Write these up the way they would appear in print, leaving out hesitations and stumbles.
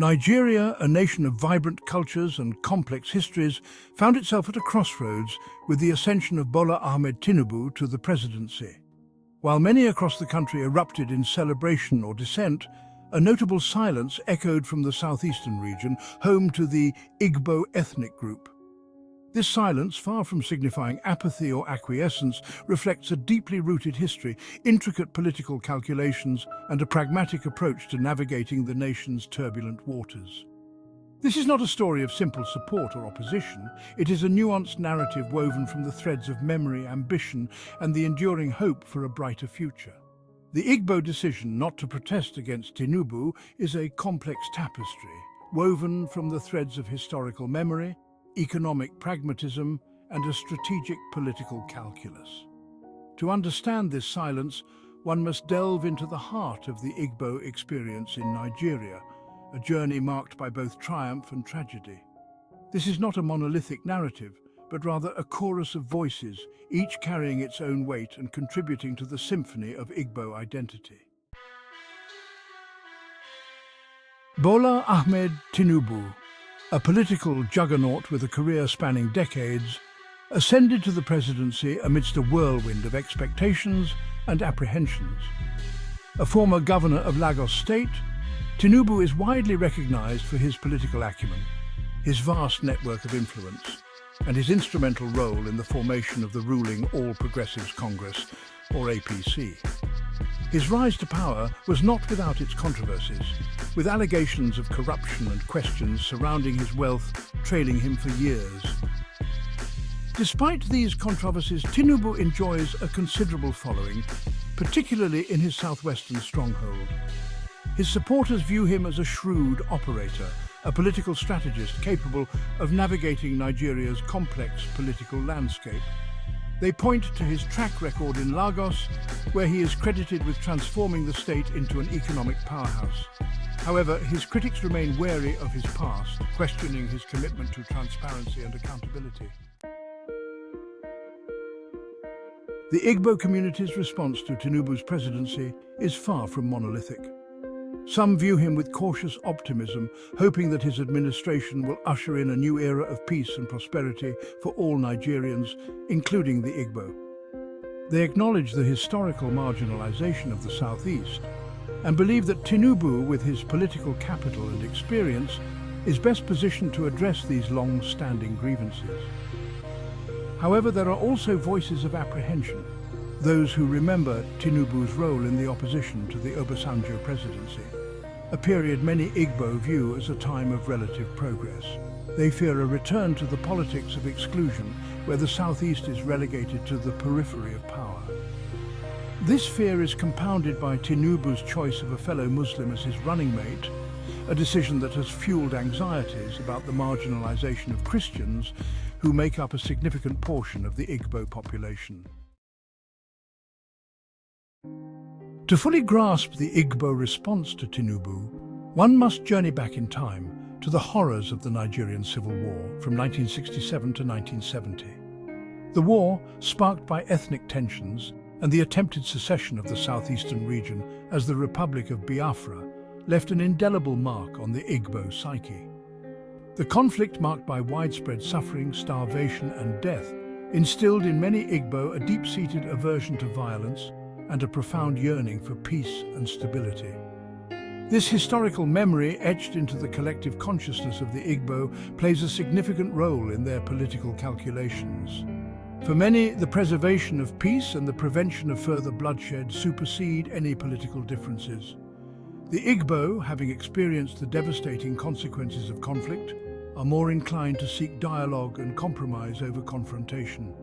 Nigeria, a nation of vibrant cultures and complex histories, found itself at a crossroads with the ascension of Bola Ahmed Tinubu to the presidency. While many across the country erupted in celebration or dissent, a notable silence echoed from the southeastern region, home to the Igbo ethnic group. This silence, far from signifying apathy or acquiescence, reflects a deeply rooted history, intricate political calculations, and a pragmatic approach to navigating the nation's turbulent waters. This is not a story of simple support or opposition. It is a nuanced narrative woven from the threads of memory, ambition, and the enduring hope for a brighter future. The Igbo decision not to protest against Tinubu is a complex tapestry, woven from the threads of historical memory, economic pragmatism, and a strategic political calculus. To understand this silence, one must delve into the heart of the Igbo experience in Nigeria, a journey marked by both triumph and tragedy. This is not a monolithic narrative, but rather a chorus of voices, each carrying its own weight and contributing to the symphony of Igbo identity. Bola Ahmed Tinubu, a political juggernaut with a career spanning decades, ascended to the presidency amidst a whirlwind of expectations and apprehensions. A former governor of Lagos State, Tinubu is widely recognized for his political acumen, his vast network of influence, and his instrumental role in the formation of the ruling All Progressives Congress, or APC. His rise to power was not without its controversies, with allegations of corruption and questions surrounding his wealth trailing him for years. Despite these controversies, Tinubu enjoys a considerable following, particularly in his southwestern stronghold. His supporters view him as a shrewd operator, a political strategist capable of navigating Nigeria's complex political landscape. They point to his track record in Lagos, where he is credited with transforming the state into an economic powerhouse. However, his critics remain wary of his past, questioning his commitment to transparency and accountability. The Igbo community's response to Tinubu's presidency is far from monolithic. Some view him with cautious optimism, hoping that his administration will usher in a new era of peace and prosperity for all Nigerians, including the Igbo. They acknowledge the historical marginalization of the Southeast and believe that Tinubu, with his political capital and experience, is best positioned to address these long-standing grievances. However, there are also voices of apprehension, those who remember Tinubu's role in the opposition to the Obasanjo presidency, a period many Igbo view as a time of relative progress. They fear a return to the politics of exclusion, where the Southeast is relegated to the periphery of power. This fear is compounded by Tinubu's choice of a fellow Muslim as his running mate, a decision that has fueled anxieties about the marginalization of Christians who make up a significant portion of the Igbo population. To fully grasp the Igbo response to Tinubu, one must journey back in time to the horrors of the Nigerian Civil War from 1967 to 1970. The war, sparked by ethnic tensions and the attempted secession of the southeastern region as the Republic of Biafra, left an indelible mark on the Igbo psyche. The conflict, marked by widespread suffering, starvation and death, instilled in many Igbo a deep-seated aversion to violence and a profound yearning for peace and stability. This historical memory, etched into the collective consciousness of the Igbo, plays a significant role in their political calculations. For many, the preservation of peace and the prevention of further bloodshed supersede any political differences. The Igbo, having experienced the devastating consequences of conflict, are more inclined to seek dialogue and compromise over confrontation.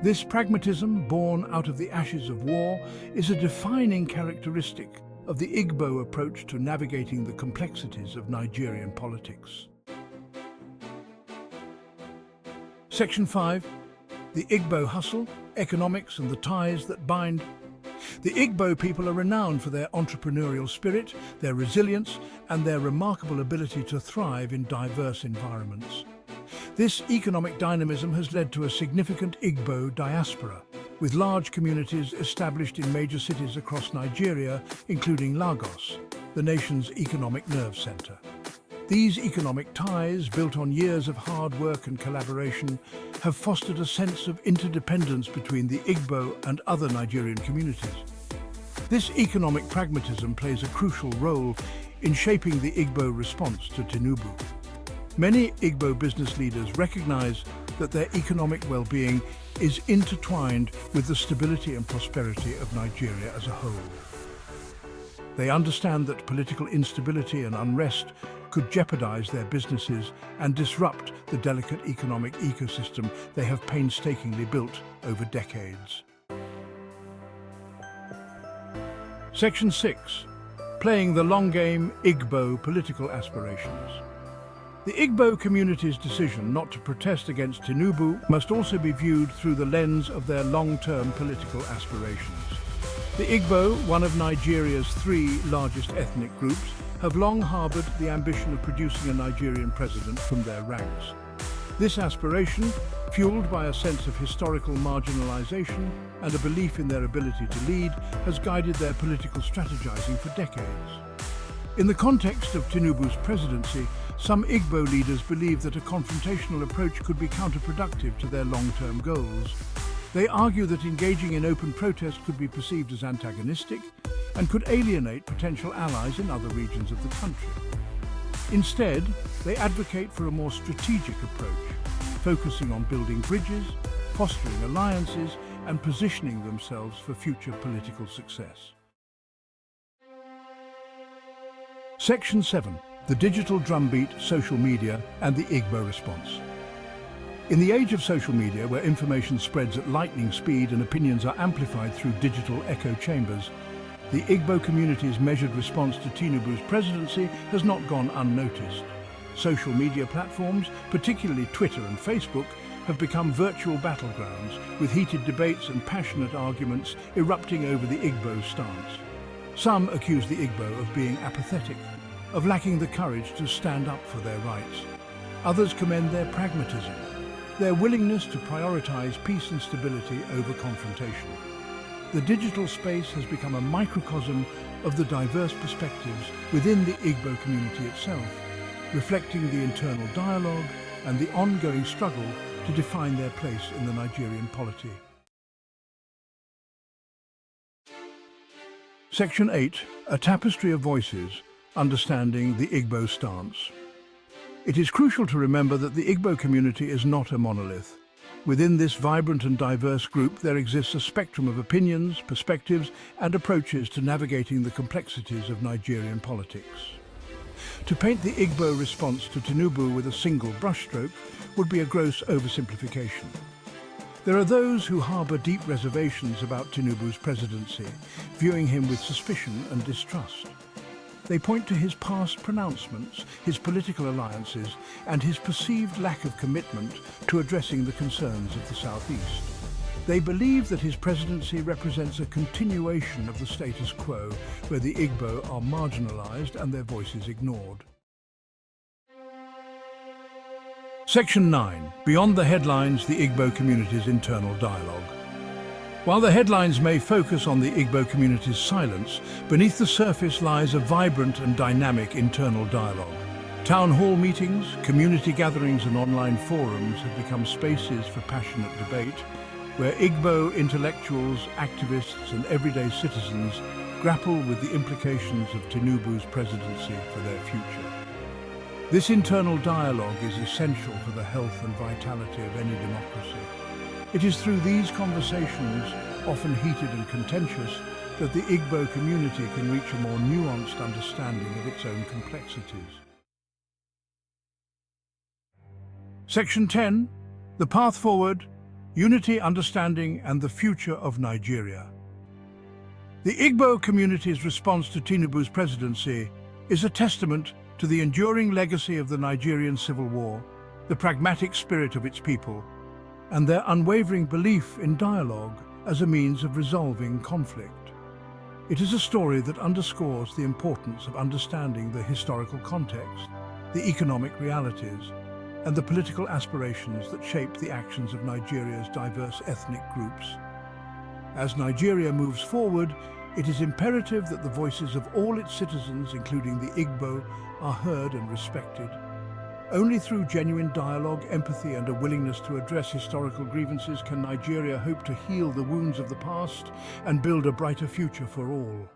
This pragmatism, born out of the ashes of war, is a defining characteristic of the Igbo approach to navigating the complexities of Nigerian politics. Section 5. The Igbo Hustle, Economics and the Ties that Bind. The Igbo people are renowned for their entrepreneurial spirit, their resilience, and their remarkable ability to thrive in diverse environments. This economic dynamism has led to a significant Igbo diaspora, with large communities established in major cities across Nigeria, including Lagos, the nation's economic nerve center. These economic ties, built on years of hard work and collaboration, have fostered a sense of interdependence between the Igbo and other Nigerian communities. This economic pragmatism plays a crucial role in shaping the Igbo response to Tinubu. Many Igbo business leaders recognize that their economic well-being is intertwined with the stability and prosperity of Nigeria as a whole. They understand that political instability and unrest could jeopardize their businesses and disrupt the delicate economic ecosystem they have painstakingly built over decades. Section 6. Playing the long game, Igbo political aspirations. The Igbo community's decision not to protest against Tinubu must also be viewed through the lens of their long-term political aspirations. The Igbo, one of Nigeria's 3 largest ethnic groups, have long harbored the ambition of producing a Nigerian president from their ranks. This aspiration, fueled by a sense of historical marginalization and a belief in their ability to lead, has guided their political strategizing for decades. In the context of Tinubu's presidency, some Igbo leaders believe that a confrontational approach could be counterproductive to their long-term goals. They argue that engaging in open protest could be perceived as antagonistic and could alienate potential allies in other regions of the country. Instead, they advocate for a more strategic approach, focusing on building bridges, fostering alliances, and positioning themselves for future political success. Section 7. The digital drumbeat, social media, and the Igbo response. In the age of social media, where information spreads at lightning speed and opinions are amplified through digital echo chambers, the Igbo community's measured response to Tinubu's presidency has not gone unnoticed. Social media platforms, particularly Twitter and Facebook, have become virtual battlegrounds, with heated debates and passionate arguments erupting over the Igbo stance. Some accuse the Igbo of being apathetic, of lacking the courage to stand up for their rights. Others commend their pragmatism, their willingness to prioritize peace and stability over confrontation. The digital space has become a microcosm of the diverse perspectives within the Igbo community itself, reflecting the internal dialogue and the ongoing struggle to define their place in the Nigerian polity. Section 8. A tapestry of voices, understanding the Igbo stance. It is crucial to remember that the Igbo community is not a monolith. Within this vibrant and diverse group, there exists a spectrum of opinions, perspectives, and approaches to navigating the complexities of Nigerian politics. To paint the Igbo response to Tinubu with a single brushstroke would be a gross oversimplification. There are those who harbour deep reservations about Tinubu's presidency, viewing him with suspicion and distrust. They point to his past pronouncements, his political alliances, and his perceived lack of commitment to addressing the concerns of the Southeast. They believe that his presidency represents a continuation of the status quo, where the Igbo are marginalized and their voices ignored. Section 9. Beyond the headlines, the Igbo community's internal dialogue. While the headlines may focus on the Igbo community's silence, beneath the surface lies a vibrant and dynamic internal dialogue. Town hall meetings, community gatherings and online forums have become spaces for passionate debate, where Igbo intellectuals, activists and everyday citizens grapple with the implications of Tinubu's presidency for their future. This internal dialogue is essential for the health and vitality of any democracy. It is through these conversations, often heated and contentious, that the Igbo community can reach a more nuanced understanding of its own complexities. Section 10. The path forward, unity, understanding, and the future of Nigeria. The Igbo community's response to Tinubu's presidency is a testament to the enduring legacy of the Nigerian Civil War, the pragmatic spirit of its people, and their unwavering belief in dialogue as a means of resolving conflict. It is a story that underscores the importance of understanding the historical context, the economic realities, and the political aspirations that shape the actions of Nigeria's diverse ethnic groups. As Nigeria moves forward, It is imperative that the voices of all its citizens, including the Igbo, are heard and respected. Only through genuine dialogue, empathy, and a willingness to address historical grievances can Nigeria hope to heal the wounds of the past and build a brighter future for all.